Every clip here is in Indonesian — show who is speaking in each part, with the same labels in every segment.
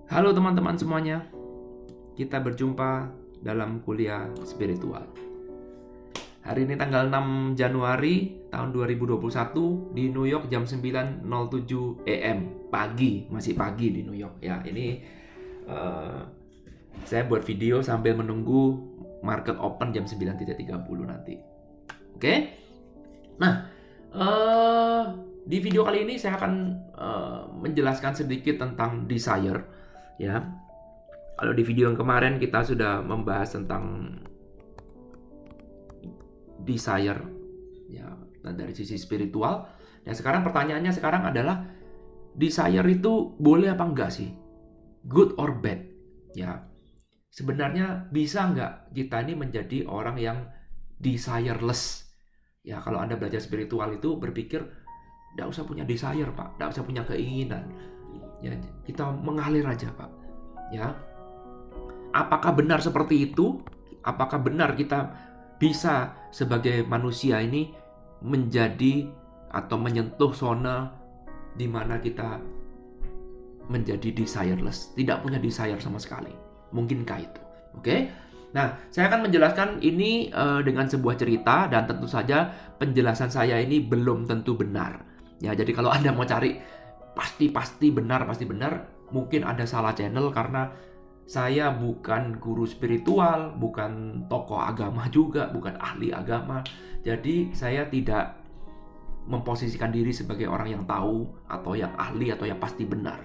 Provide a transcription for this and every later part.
Speaker 1: Halo teman-teman semuanya, kita berjumpa dalam kuliah spiritual. Hari ini tanggal 6 Januari tahun 2021 di New York jam 9.07 AM pagi, masih pagi di New York ya. Ini saya buat video sambil menunggu market open jam 9.30 nanti. Oke? Nah, di video kali ini saya akan menjelaskan sedikit tentang desire ya. Kalau di video yang kemarin kita sudah membahas tentang desire ya dari sisi spiritual. Dan sekarang pertanyaannya sekarang adalah desire itu boleh apa enggak sih? Good or bad? Ya. Sebenarnya bisa enggak kita ini menjadi orang yang desireless? Ya, kalau Anda belajar spiritual itu berpikir enggak usah punya desire, Pak. Enggak usah punya keinginan. Ya, kita mengalir aja, Pak. Ya. Apakah benar seperti itu? Apakah benar kita bisa sebagai manusia ini menjadi atau menyentuh zona di mana kita menjadi desireless, tidak punya desire sama sekali? Mungkinkah itu? Oke? Nah, saya akan menjelaskan ini dengan sebuah cerita dan tentu saja penjelasan saya ini belum tentu benar. Ya, jadi kalau Anda mau cari pasti benar, mungkin Anda salah channel karena saya bukan guru spiritual, bukan tokoh agama juga, bukan ahli agama. Jadi saya tidak memposisikan diri sebagai orang yang tahu atau yang ahli atau yang pasti benar.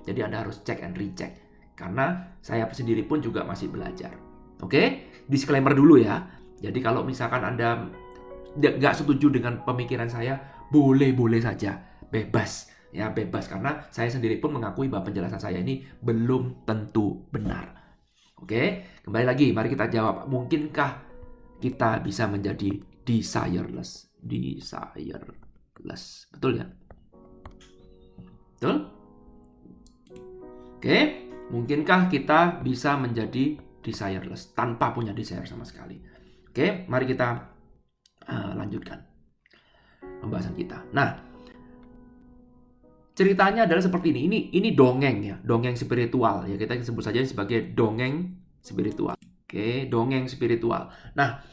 Speaker 1: Jadi Anda harus check and recheck. Karena saya sendiri pun juga masih belajar. Oke? Disclaimer dulu ya. Jadi kalau misalkan Anda nggak setuju dengan pemikiran saya, boleh-boleh saja. Bebas. Ya, bebas, karena saya sendiri pun mengakui bahwa penjelasan saya ini belum tentu benar. Oke, kembali lagi, mari kita jawab. Mungkinkah kita bisa menjadi desireless? Desireless, betul ya? Betul? Oke, mungkinkah kita bisa menjadi desireless tanpa punya desire sama sekali? Oke, mari kita lanjutkan pembahasan kita. Nah, ceritanya adalah seperti ini. Ini dongeng ya, dongeng spiritual ya. Kita sebut saja sebagai dongeng spiritual. Oke, dongeng spiritual. Nah,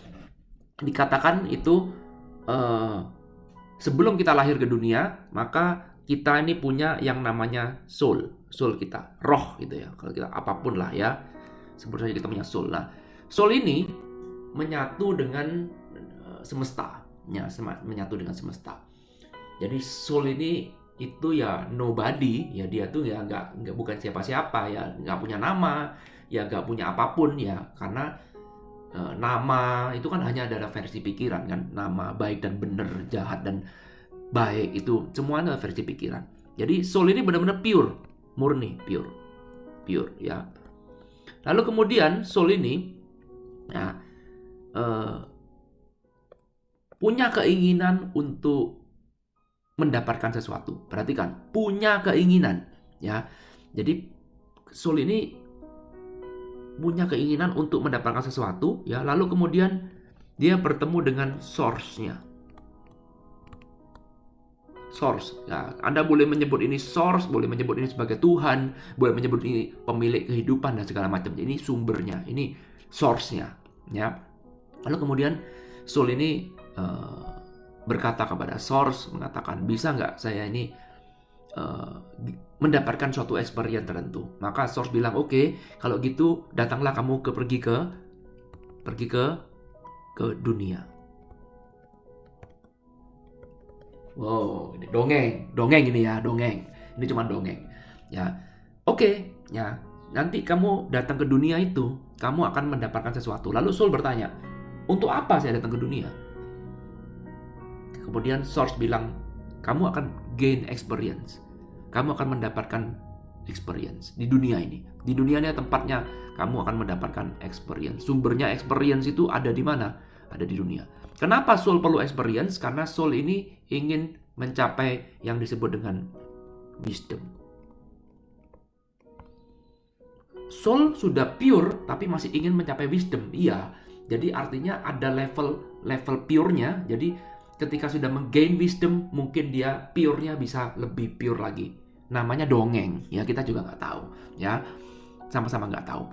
Speaker 1: dikatakan itu sebelum kita lahir ke dunia, maka kita ini punya yang namanya soul kita, roh gitu ya. Kalau kita apapun lah ya, sebut saja kita punya soul. Nah, soul ini menyatu dengan semesta, ya, menyatu dengan semesta. Jadi soul ini itu ya nobody, ya dia tuh ya nggak bukan siapa-siapa, ya nggak punya nama, ya nggak punya apapun ya, karena nama itu kan hanya ada versi pikiran kan, nama baik dan benar, jahat dan baik itu semuanya versi pikiran. Jadi soul ini benar-benar pure, murni, pure ya. Lalu kemudian soul ini ya, punya keinginan untuk mendapatkan sesuatu. Perhatikan, punya keinginan ya. Jadi soul ini punya keinginan untuk mendapatkan sesuatu ya, lalu kemudian dia bertemu dengan source-nya. Source ya. Anda boleh menyebut ini source, boleh menyebut ini sebagai Tuhan, boleh menyebut ini pemilik kehidupan dan segala macam. Ini sumbernya, ini source-nya ya. Lalu kemudian soul ini berkata kepada source, mengatakan, bisa nggak saya ini mendapatkan suatu experience tertentu? Maka source bilang, oke, kalau gitu datanglah kamu pergi ke dunia. Wow, ini dongeng ini ya, dongeng. Ini cuma dongeng. Ya, oke, ya. Nanti kamu datang ke dunia itu, kamu akan mendapatkan sesuatu. Lalu soul bertanya, untuk apa saya datang ke dunia? Kemudian source bilang, kamu akan gain experience. Kamu akan mendapatkan experience di dunia ini. Di dunia ini tempatnya kamu akan mendapatkan experience. Sumbernya experience itu ada di mana? Ada di dunia. Kenapa soul perlu experience? Karena soul ini ingin mencapai yang disebut dengan wisdom. Soul sudah pure tapi masih ingin mencapai wisdom. Iya. Jadi artinya ada level pure-nya. Jadi ketika sudah menggain wisdom, mungkin dia pure-nya bisa lebih pure lagi. namanya dongeng. Ya, kita juga nggak tahu. Ya, sama-sama nggak tahu.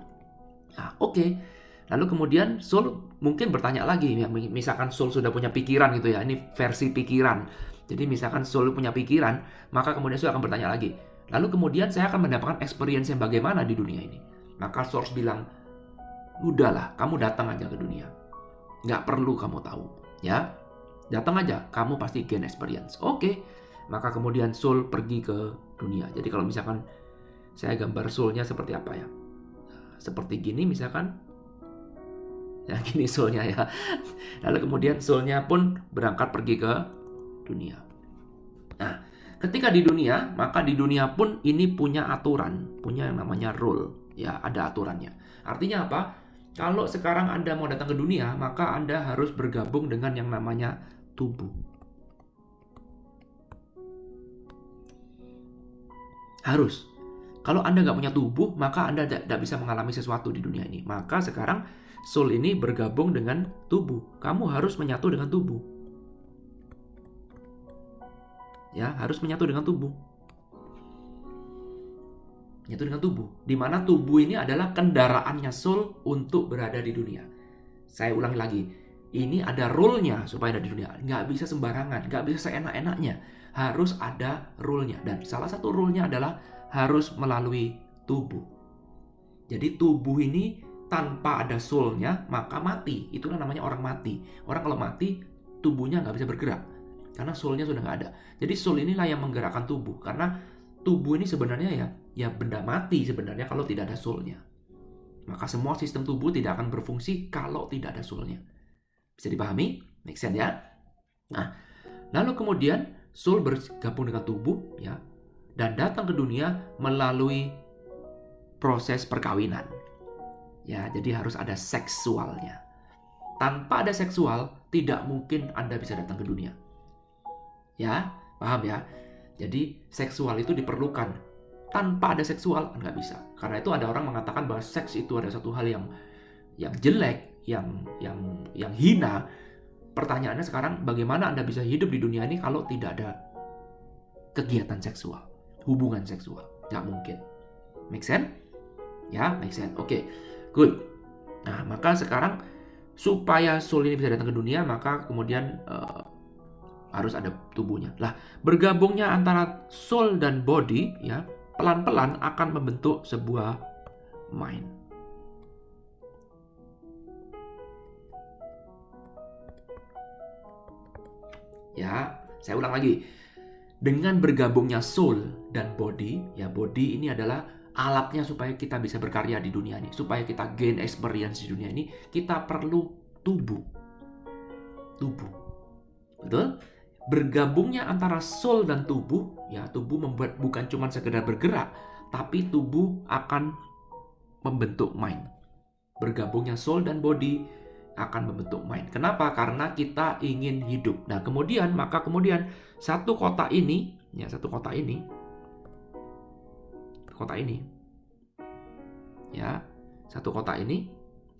Speaker 1: Nah, oke. Lalu kemudian soul mungkin bertanya lagi, ya, misalkan soul sudah punya pikiran gitu ya, ini versi pikiran. Jadi misalkan soul punya pikiran, maka kemudian soul akan bertanya lagi. Lalu kemudian saya akan mendapatkan experience yang bagaimana di dunia ini. Maka soul bilang, udahlah, kamu datang aja ke dunia. Nggak perlu kamu tahu, ya. Datang aja, kamu pasti gain experience. Oke. Maka kemudian soul pergi ke dunia. Jadi kalau misalkan saya gambar soulnya seperti apa ya? Seperti gini misalkan. Ya, gini soulnya ya. Lalu kemudian soulnya pun berangkat pergi ke dunia. Nah, ketika di dunia, maka di dunia pun ini punya aturan, punya yang namanya rule. Ya, ada aturannya. Artinya apa? Kalau sekarang Anda mau datang ke dunia, maka Anda harus bergabung dengan yang namanya tubuh. Harus. Kalau Anda nggak punya tubuh, maka Anda tidak bisa mengalami sesuatu di dunia ini. Maka sekarang soul ini bergabung dengan tubuh. Kamu harus menyatu dengan tubuh. Ya, harus menyatu dengan tubuh. Menyatu dengan tubuh. Di mana tubuh ini adalah kendaraannya soul untuk berada di dunia. Saya ulangi lagi. Ini ada rule-nya supaya ada di dunia. Nggak bisa sembarangan, nggak bisa seenak-enaknya. Harus ada rule-nya. Dan salah satu rule-nya adalah harus melalui tubuh. Jadi tubuh ini tanpa ada soul-nya, maka mati. Itulah namanya orang mati. Orang kalau mati, tubuhnya nggak bisa bergerak. Karena soul-nya sudah nggak ada. Jadi soul inilah yang menggerakkan tubuh. Karena tubuh ini sebenarnya ya benda mati sebenarnya kalau tidak ada soul-nya. Maka semua sistem tubuh tidak akan berfungsi kalau tidak ada soul-nya. Bisa dipahami? Make sense ya? Nah, lalu kemudian soul bergabung dengan tubuh, ya, dan datang ke dunia melalui proses perkawinan. Ya, jadi harus ada seksualnya. Tanpa ada seksual, tidak mungkin Anda bisa datang ke dunia. Ya, paham ya? Jadi seksual itu diperlukan. Tanpa ada seksual, nggak bisa. Karena itu ada orang mengatakan bahwa seks itu ada satu hal yang jelek, yang hina. Pertanyaannya sekarang, bagaimana Anda bisa hidup di dunia ini kalau tidak ada kegiatan seksual, hubungan seksual? Nggak mungkin. Make sense? Ya, make sense. Oke. Good. Nah, maka sekarang supaya soul ini bisa datang ke dunia, maka kemudian harus ada tubuhnya. Lah, bergabungnya antara soul dan body, ya, pelan-pelan akan membentuk sebuah mind. Ya, saya ulang lagi. Dengan bergabungnya soul dan body, ya, body ini adalah alatnya supaya kita bisa berkarya di dunia ini, supaya kita gain experience di dunia ini, kita perlu tubuh. Tubuh. Betul? Bergabungnya antara soul dan tubuh, ya, tubuh membuat bukan cuma sekedar bergerak, tapi tubuh akan membentuk mind. Bergabungnya soul dan body akan membentuk mind. Kenapa? Karena kita ingin hidup. Nah, kemudian satu kota ini, ya, satu kota ini,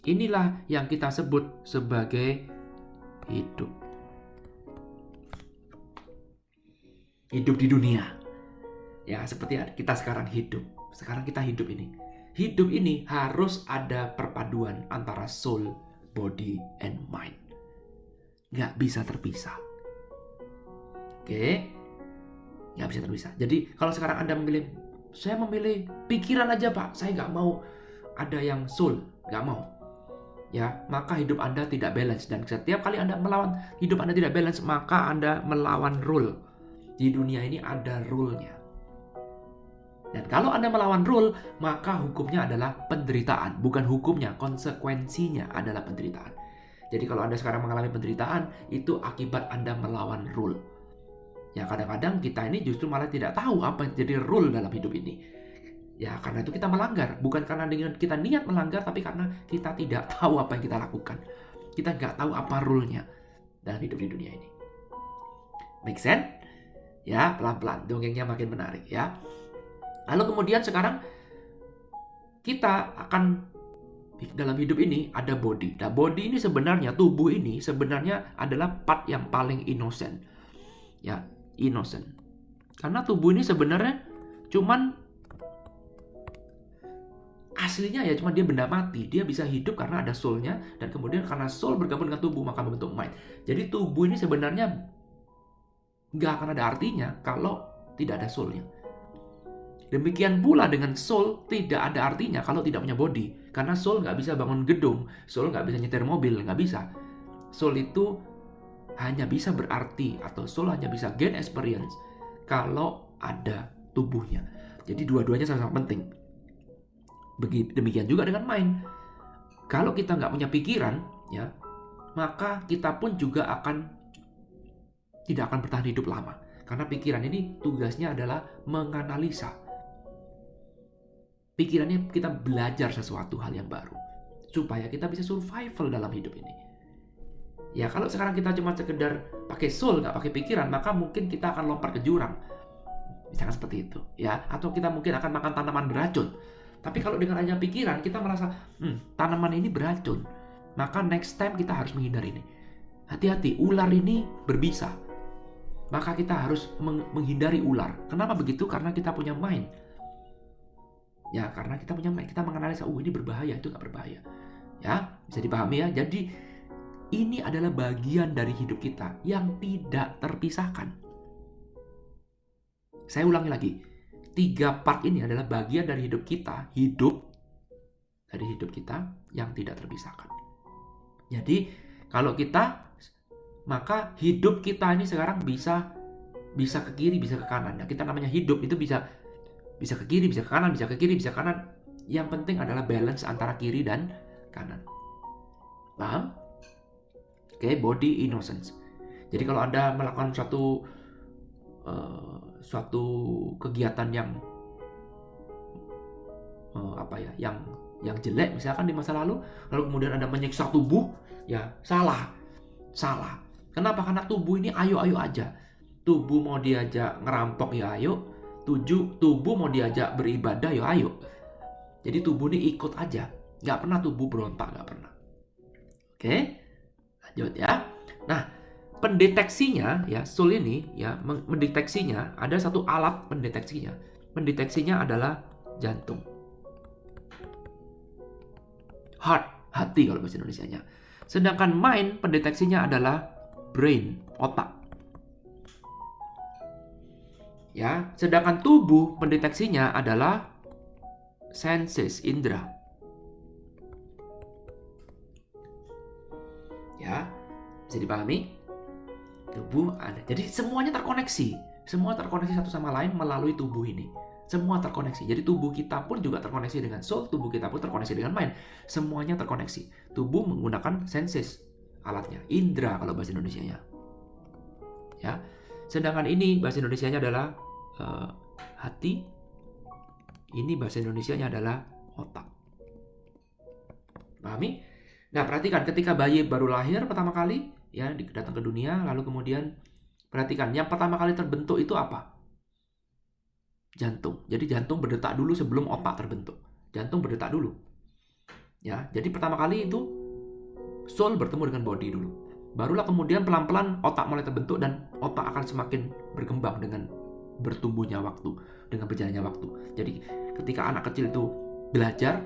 Speaker 1: inilah yang kita sebut sebagai hidup. Hidup di dunia. Ya, seperti kita sekarang hidup. Sekarang kita hidup ini. Hidup ini harus ada perpaduan antara soul, body, and mind. Nggak bisa terpisah. Oke? Nggak bisa terpisah. Jadi, kalau sekarang Anda saya memilih pikiran aja, Pak. Saya nggak mau ada yang soul. Nggak mau. Ya, maka hidup Anda tidak balance. Dan setiap kali Anda melawan hidup Anda tidak balance, maka Anda melawan rule. Di dunia ini ada rule-nya. Dan kalau Anda melawan rule, maka hukumnya adalah penderitaan. Bukan hukumnya, konsekuensinya adalah penderitaan. Jadi kalau Anda sekarang mengalami penderitaan, itu akibat Anda melawan rule. Ya, kadang-kadang kita ini justru malah tidak tahu apa yang jadi rule dalam hidup ini. Ya, karena itu kita melanggar. Bukan karena dengan kita niat melanggar, tapi karena kita tidak tahu apa yang kita lakukan. Kita nggak tahu apa rule-nya dalam hidup di dunia ini. Make sense? Ya, pelan-pelan. Dongengnya makin menarik, ya. Lalu kemudian sekarang kita akan dalam hidup ini ada body. Nah, body ini sebenarnya, tubuh ini sebenarnya adalah part yang paling innocent. Ya, innocent. Karena tubuh ini sebenarnya Cuman aslinya ya cuma dia benda mati. Dia bisa hidup karena ada soul-nya, dan kemudian karena soul bergabung dengan tubuh maka membentuk mind. Jadi tubuh ini sebenarnya nggak akan ada artinya kalau tidak ada soul-nya. Demikian pula dengan soul tidak ada artinya kalau tidak punya body. Karena soul nggak bisa bangun gedung, soul nggak bisa nyetir mobil, nggak bisa. Soul itu hanya bisa berarti, atau soul hanya bisa gain experience kalau ada tubuhnya. Jadi dua-duanya sama-sama penting. Demikian juga dengan mind. Kalau kita nggak punya pikiran, ya, maka kita pun juga tidak akan bertahan hidup lama. Karena pikiran ini tugasnya adalah menganalisa. Pikirannya kita belajar sesuatu hal yang baru supaya kita bisa survival dalam hidup ini. Ya kalau sekarang kita cuma sekedar pakai soul, nggak pakai pikiran, maka mungkin kita akan lompat ke jurang. Misalkan seperti itu, ya. Atau kita mungkin akan makan tanaman beracun. Tapi kalau dengan hanya pikiran, kita merasa, tanaman ini beracun. Maka next time kita harus menghindari ini. Hati-hati, ular ini berbisa. Maka kita harus menghindari ular. Kenapa begitu? Karena kita punya mind. Ya, karena kita punya mind, kita menganalisa, ini berbahaya, itu nggak berbahaya. Ya, bisa dipahami ya. Jadi, ini adalah bagian dari hidup kita yang tidak terpisahkan. Saya ulangi lagi. 3 part ini adalah bagian dari hidup kita, yang tidak terpisahkan. Jadi, kalau kita, maka hidup kita ini sekarang bisa ke kiri, bisa ke kanan. Nah, kita namanya hidup itu bisa ke kiri, bisa ke kanan, bisa ke kiri, bisa ke kanan. Yang penting adalah balance antara kiri dan kanan. Paham? Oke, body innocence. Jadi kalau Anda melakukan suatu kegiatan yang yang jelek misalkan di masa lalu kemudian Anda menyiksa tubuh, ya salah. Kenapa? Karena tubuh ini ayo aja. Tubuh mau diajak ngerampok ya ayo. Tubuh mau diajak beribadah ya ayo. Jadi tubuh ini ikut aja. Nggak pernah tubuh berontak, nggak pernah. Oke, lanjut ya. Nah, pendeteksinya ya, soul ini ya mendeteksinya, ada satu alat pendeteksinya. Pendeteksinya adalah jantung. Heart, hati kalau bahasa Indonesianya. Sedangkan mind pendeteksinya adalah brain, otak. Ya, sedangkan tubuh pendeteksinya adalah senses, indera. Ya, bisa dipahami? Tubuh ada. Jadi semuanya terkoneksi. Semua terkoneksi satu sama lain melalui tubuh ini. Semua terkoneksi. Jadi tubuh kita pun juga terkoneksi dengan soul, tubuh kita pun terkoneksi dengan mind. Semuanya terkoneksi. Tubuh menggunakan senses, alatnya. Indra kalau bahasa Indonesianya. Ya. Sedangkan ini bahasa Indonesianya adalah hati. Ini bahasa Indonesianya adalah otak. Pahami? Nah, perhatikan ketika bayi baru lahir pertama kali, ya, datang ke dunia, lalu kemudian perhatikan, yang pertama kali terbentuk itu apa? Jantung. Jadi jantung berdetak dulu sebelum otak terbentuk. Jantung berdetak dulu. Ya, jadi pertama kali itu soul bertemu dengan body dulu. Barulah kemudian pelan-pelan otak mulai terbentuk dan otak akan semakin berkembang dengan bertumbuhnya waktu, dengan berjalannya waktu. Jadi ketika anak kecil itu belajar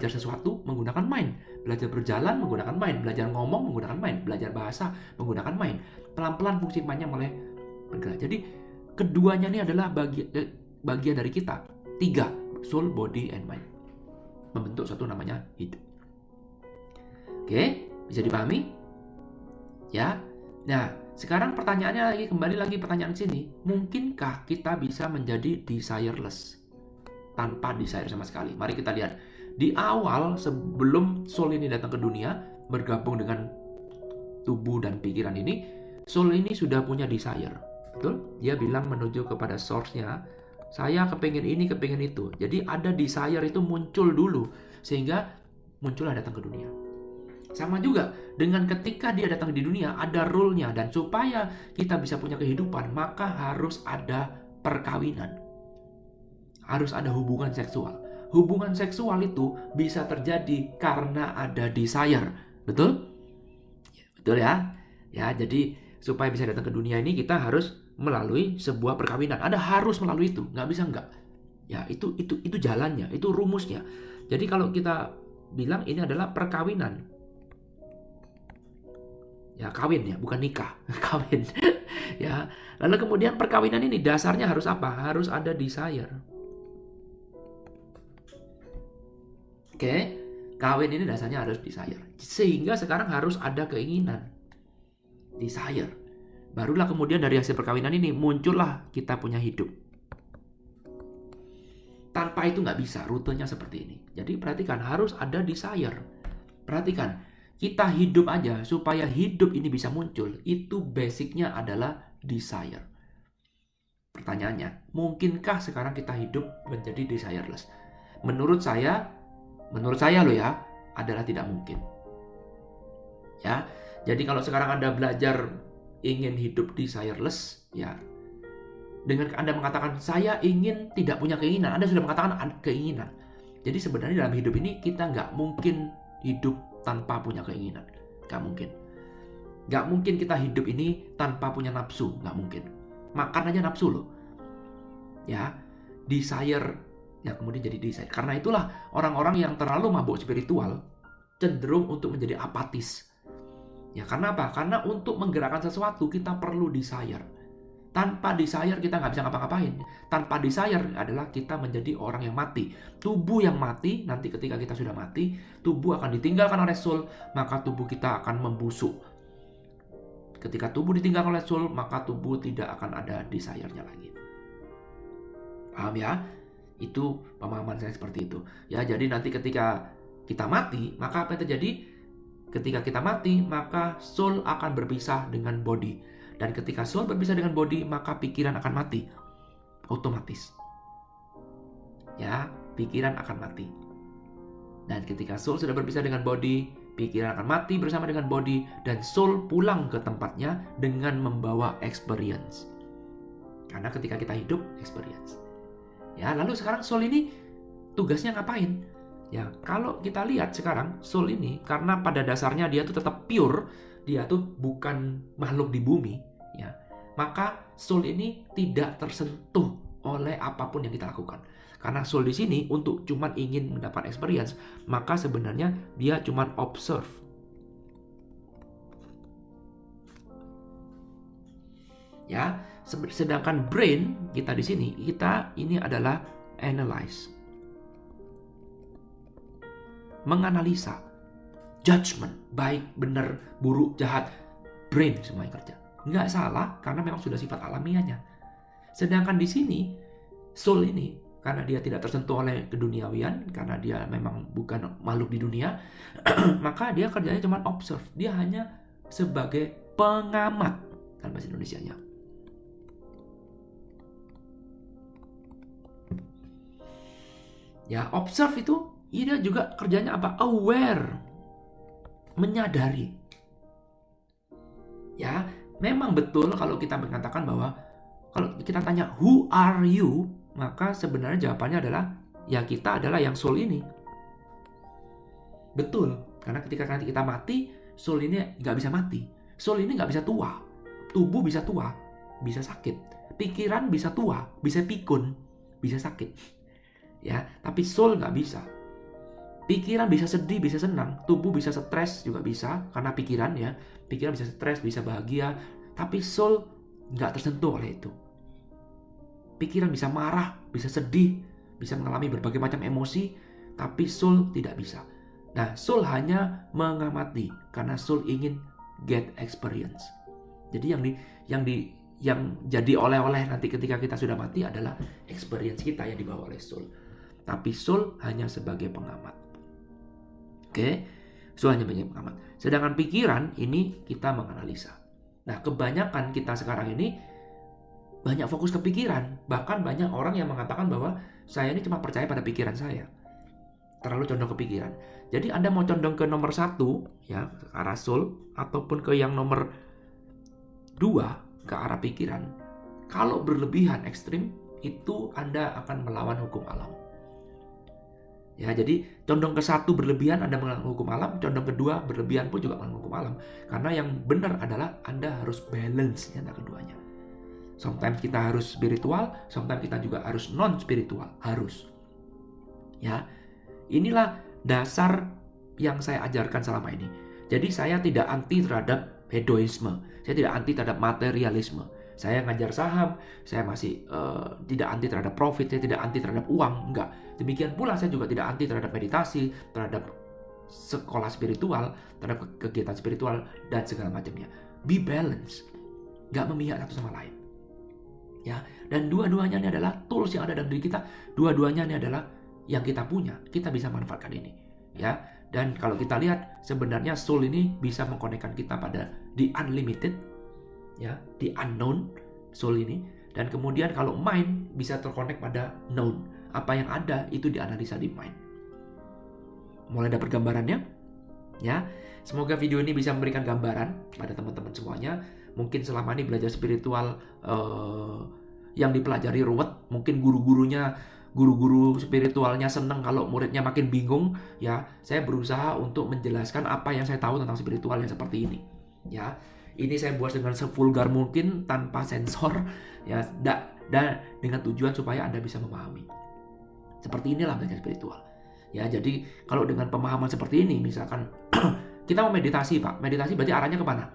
Speaker 1: sesuatu menggunakan mind, belajar berjalan menggunakan mind, belajar ngomong menggunakan mind, belajar bahasa menggunakan mind. Pelan-pelan fungsi mind-nya mulai bergerak. Jadi keduanya ini adalah bagian dari kita. 3, soul, body, and mind, membentuk satu namanya hidup. Oke, bisa dipahami? Ya. Nah, sekarang pertanyaannya kembali lagi pertanyaan sini. Mungkinkah kita bisa menjadi desireless? Tanpa desire sama sekali. Mari kita lihat. Di awal sebelum soul ini datang ke dunia, bergabung dengan tubuh dan pikiran ini, soul ini sudah punya desire. Betul? Dia bilang menuju kepada source-nya, saya kepingin ini, kepingin itu. Jadi ada desire itu muncul dulu, sehingga muncullah datang ke dunia. Sama juga dengan ketika dia datang di dunia, ada rule-nya. Dan supaya kita bisa punya kehidupan, maka harus ada perkawinan. Harus ada hubungan seksual. Hubungan seksual itu bisa terjadi karena ada desire. Betul? Betul ya? Ya, jadi supaya bisa datang ke dunia ini, kita harus melalui sebuah perkawinan. Ada harus melalui itu. Nggak bisa nggak. Ya, itu jalannya, itu rumusnya. Jadi kalau kita bilang ini adalah perkawinan. Ya, kawin ya, bukan nikah, kawin. Ya. Lalu kemudian perkawinan ini dasarnya harus apa? Harus ada desire. Oke, kawin ini dasarnya harus desire. Sehingga sekarang harus ada keinginan. Desire. Barulah kemudian dari hasil perkawinan ini muncullah kita punya hidup. Tanpa itu nggak bisa, rutenya seperti ini. Jadi perhatikan, harus ada desire. Perhatikan, kita hidup aja supaya hidup ini bisa muncul. Itu basicnya adalah desire. Pertanyaannya, mungkinkah sekarang kita hidup menjadi desireless? Menurut saya loh ya, adalah tidak mungkin. Ya, jadi kalau sekarang Anda belajar ingin hidup desireless, ya, dengan Anda mengatakan saya ingin tidak punya keinginan, Anda sudah mengatakan ada keinginan. Jadi sebenarnya dalam hidup ini kita nggak mungkin hidup tanpa punya keinginan, nggak mungkin. Nggak mungkin kita hidup ini tanpa punya nafsu, nggak mungkin. Makan aja nafsu loh. Ya, desire, ya kemudian jadi desire. Karena itulah orang-orang yang terlalu mabuk spiritual cenderung untuk menjadi apatis. Ya, karena apa? Karena untuk menggerakkan sesuatu kita perlu desire. Tanpa desire kita nggak bisa ngapa-ngapain. Tanpa desire adalah kita menjadi orang yang mati. Tubuh yang mati, nanti ketika kita sudah mati, tubuh akan ditinggalkan oleh soul, maka tubuh kita akan membusuk. Ketika tubuh ditinggalkan oleh soul, maka tubuh tidak akan ada desire-nya lagi. Paham ya? Itu pemahaman saya seperti itu. Ya, jadi nanti ketika kita mati, maka apa yang terjadi? Ketika kita mati, maka soul akan berpisah dengan body. Dan ketika soul berpisah dengan body, maka pikiran akan mati. Otomatis. Ya, pikiran akan mati. Dan ketika soul sudah berpisah dengan body, pikiran akan mati bersama dengan body, dan soul pulang ke tempatnya dengan membawa experience. Karena ketika kita hidup, experience. Ya, lalu sekarang soul ini tugasnya ngapain? Ya, kalau kita lihat sekarang soul ini, karena pada dasarnya dia tuh tetap pure, dia tuh bukan makhluk di bumi, ya. Maka soul ini tidak tersentuh oleh apapun yang kita lakukan. Karena soul di sini untuk cuman ingin mendapat experience, maka sebenarnya dia cuman observe. Ya, sedangkan brain kita di sini, kita ini adalah analyze. Menganalisa. Judgment, baik, benar, buruk, jahat, brain semua yang kerja. Nggak salah, karena memang sudah sifat alamiahnya. Sedangkan di sini, soul ini, karena dia tidak tersentuh oleh keduniawian, karena dia memang bukan makhluk di dunia, maka dia kerjanya cuma observe. Dia hanya sebagai pengamat, kan bahasa Indonesianya. Ya, observe itu, dia juga kerjanya apa? Aware. Menyadari. Ya, memang betul kalau kita mengatakan bahwa kalau kita tanya who are you, maka sebenarnya jawabannya adalah ya kita adalah yang soul ini. Betul, karena ketika nanti kita mati, soul ini nggak bisa mati. Soul ini nggak bisa tua. Tubuh bisa tua, bisa sakit. Pikiran bisa tua, bisa pikun, bisa sakit. Ya, tapi soul nggak bisa. Pikiran bisa sedih, bisa senang. Tubuh bisa stres juga bisa, karena pikiran ya. Pikiran bisa stres, bisa bahagia. Tapi soul nggak tersentuh oleh itu. Pikiran bisa marah, bisa sedih, bisa mengalami berbagai macam emosi. Tapi soul tidak bisa. Nah, soul hanya mengamati, karena soul ingin get experience. Jadi yang jadi oleh-oleh nanti ketika kita sudah mati adalah experience kita yang dibawa oleh soul. Tapi soul hanya sebagai pengamat. Oke, soul hanya sebagai pengamat. Sedangkan pikiran ini kita menganalisa. Nah, kebanyakan kita sekarang ini banyak fokus ke pikiran. Bahkan banyak orang yang mengatakan bahwa saya ini cuma percaya pada pikiran saya. Terlalu condong ke pikiran. Jadi Anda mau condong ke nomor 1, ya, ke arah soul, ataupun ke yang nomor 2, ke arah pikiran. Kalau berlebihan ekstrim, itu Anda akan melawan hukum alam. Ya, jadi condong ke 1 berlebihan Anda melawan hukum alam, condong ke 2 berlebihan pun juga melawan hukum alam. Karena yang benar adalah Anda harus balance antara keduanya. Sometimes kita harus spiritual, sometimes kita juga harus non-spiritual. Harus. Ya, inilah dasar yang saya ajarkan selama ini. Jadi saya tidak anti terhadap hedonisme. Saya tidak anti terhadap materialisme. Saya ngajar saham, saya masih tidak anti terhadap profit, saya tidak anti terhadap uang, enggak. Demikian pula saya juga tidak anti terhadap meditasi, terhadap sekolah spiritual, terhadap kegiatan spiritual, dan segala macamnya. Be balanced, enggak memihak satu sama lain. Ya, dan dua-duanya ini adalah tools yang ada dalam diri kita, dua-duanya ini adalah yang kita punya, kita bisa manfaatkan ini. Ya, dan kalau kita lihat sebenarnya soul ini bisa mengkonekkan kita pada the unlimited, ya, the unknown soul ini, dan kemudian kalau mind bisa terkonek pada known, apa yang ada itu dianalisa di mind. Mulai dapat gambarannya, ya. Semoga video ini bisa memberikan gambaran pada teman-teman semuanya. Mungkin selama ini belajar spiritual yang dipelajari ruwet, mungkin guru spiritualnya senang kalau muridnya makin bingung, ya. Saya berusaha untuk menjelaskan apa yang saya tahu tentang spiritual yang seperti ini, ya. Ini saya buat dengan sevulgar mungkin, tanpa sensor, ya, dan dengan tujuan supaya Anda bisa memahami. Seperti inilah belajar spiritual. Ya, jadi kalau dengan pemahaman seperti ini, misalkan kita mau meditasi, Pak. Meditasi berarti arahnya kemana?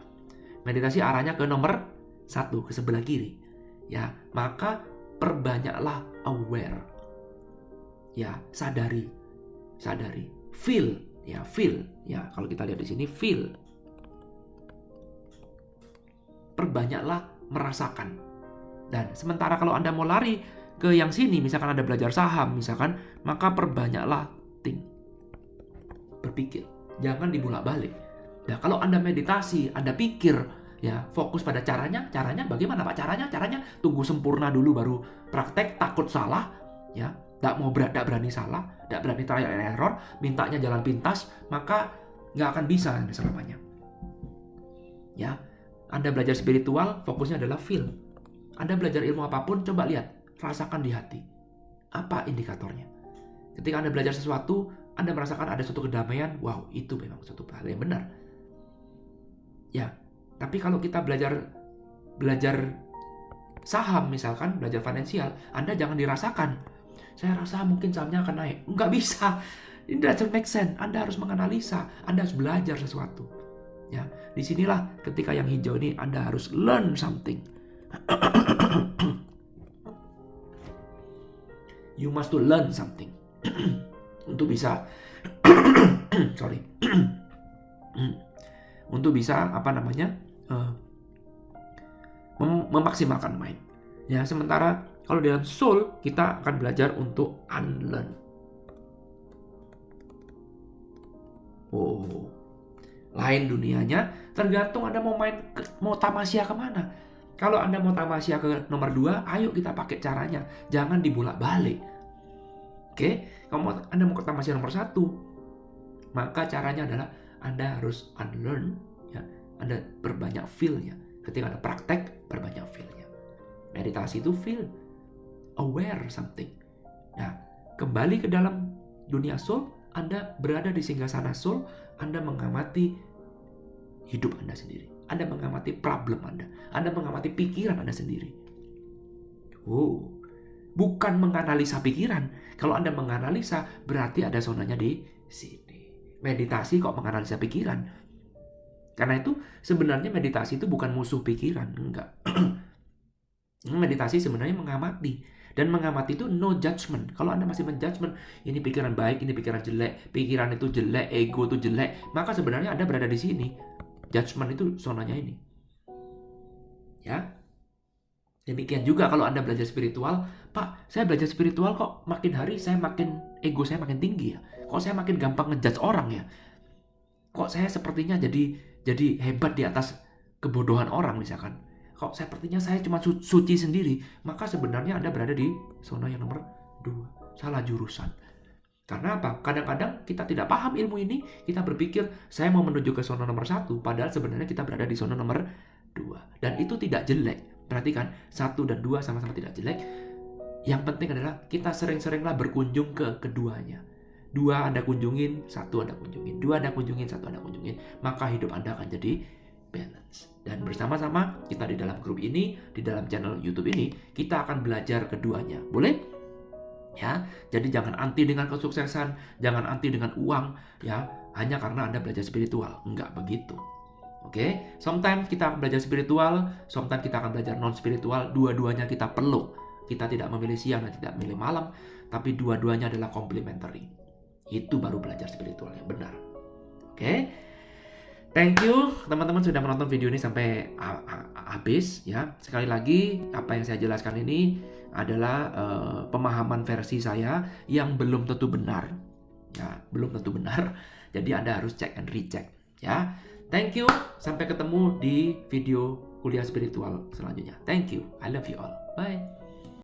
Speaker 1: Meditasi arahnya ke nomor 1, ke sebelah kiri. Ya, maka perbanyaklah aware. Ya, sadari. Feel, ya, feel. Ya, kalau kita lihat di sini feel. Perbanyaklah merasakan. Dan sementara kalau Anda mau lari ke yang sini, misalkan Anda belajar saham, misalkan, maka perbanyaklah think. Berpikir. Jangan dibolak-balik. Nah, kalau Anda meditasi, Anda pikir, ya, fokus pada caranya bagaimana, Pak? Caranya tunggu sempurna dulu baru praktek, takut salah, ya. Tidak berani salah, tidak berani trial and error, mintanya jalan pintas, maka nggak akan bisa selamanya. Ya, Anda belajar spiritual, fokusnya adalah feel. Anda belajar ilmu apapun, coba lihat, rasakan di hati. Apa indikatornya? Ketika Anda belajar sesuatu, Anda merasakan ada suatu kedamaian, wow, itu memang suatu hal yang benar. Ya, tapi kalau kita belajar saham misalkan, belajar finansial, Anda jangan dirasakan. Saya rasa mungkin sahamnya akan naik. Nggak bisa. It doesn't make sense. Anda harus menganalisa. Anda harus belajar sesuatu. Ya, disinilah ketika yang hijau ini Anda harus learn something. You must to learn something. Untuk bisa untuk bisa memaksimalkan mind. Ya, sementara kalau dalam soul kita akan belajar untuk unlearn. Oh, lain dunianya, tergantung Anda mau tamasya kemana. Kalau Anda mau tamasya ke nomor 2, ayo kita pakai caranya. Jangan dibolak-balik. Oke? Kalau Anda mau ke tamasya nomor 1, maka caranya adalah Anda harus unlearn. Ya. Anda berbanyak feel-nya. Ketika Anda praktek, berbanyak feel-nya. Meditasi itu feel. Aware something. Nah, kembali ke dalam dunia soul, Anda berada di singgasana soul, Anda mengamati hidup Anda sendiri. Anda mengamati problem Anda mengamati pikiran Anda sendiri. Oh, bukan menganalisa pikiran. Kalau Anda menganalisa, berarti ada zonanya di sini. Meditasi kok menganalisa pikiran? Karena itu sebenarnya meditasi itu bukan musuh pikiran, enggak. Meditasi sebenarnya mengamati. Dan mengamati itu no judgment. Kalau Anda masih menjudgment, ini pikiran baik, ini pikiran jelek, pikiran itu jelek, ego itu jelek, maka sebenarnya Anda berada di sini. Judgment itu zonanya ini. Ya. Demikian juga kalau Anda belajar spiritual, Pak, saya belajar spiritual kok makin hari ego saya makin tinggi ya. Kok saya makin gampang ngejudge orang ya? Kok saya sepertinya jadi hebat di atas kebodohan orang misalkan. Kok sepertinya saya cuma suci sendiri, maka sebenarnya Anda berada di zona yang nomor 2. Salah jurusan. Karena apa? Kadang-kadang kita tidak paham ilmu ini, kita berpikir saya mau menuju ke zona nomor 1, padahal sebenarnya kita berada di zona nomor 2. Dan itu tidak jelek. Perhatikan, 1 dan 2 sama-sama tidak jelek. Yang penting adalah kita sering-seringlah berkunjung ke keduanya. 2 Anda kunjungin, 1 Anda kunjungin. 2 Anda kunjungin, 1 Anda kunjungin. Maka hidup Anda akan jadi balance. Dan bersama-sama kita di dalam grup ini, di dalam channel YouTube ini, kita akan belajar keduanya. Boleh? Ya, jadi jangan anti dengan kesuksesan, jangan anti dengan uang, ya, hanya karena Anda belajar spiritual. Enggak begitu. Oke, sometimes kita akan belajar spiritual, sometimes kita akan belajar non-spiritual, dua-duanya kita perlu. Kita tidak memilih siang dan tidak memilih malam, tapi dua-duanya adalah complementary. Itu baru belajar spiritual yang benar. Oke? Thank you teman-teman sudah menonton video ini sampai habis ya. Sekali lagi apa yang saya jelaskan ini adalah pemahaman versi saya yang belum tentu benar. Ya, belum tentu benar. Jadi Anda harus check and recheck ya. Thank you. Sampai ketemu di video kuliah spiritual selanjutnya. Thank you. I love you all. Bye.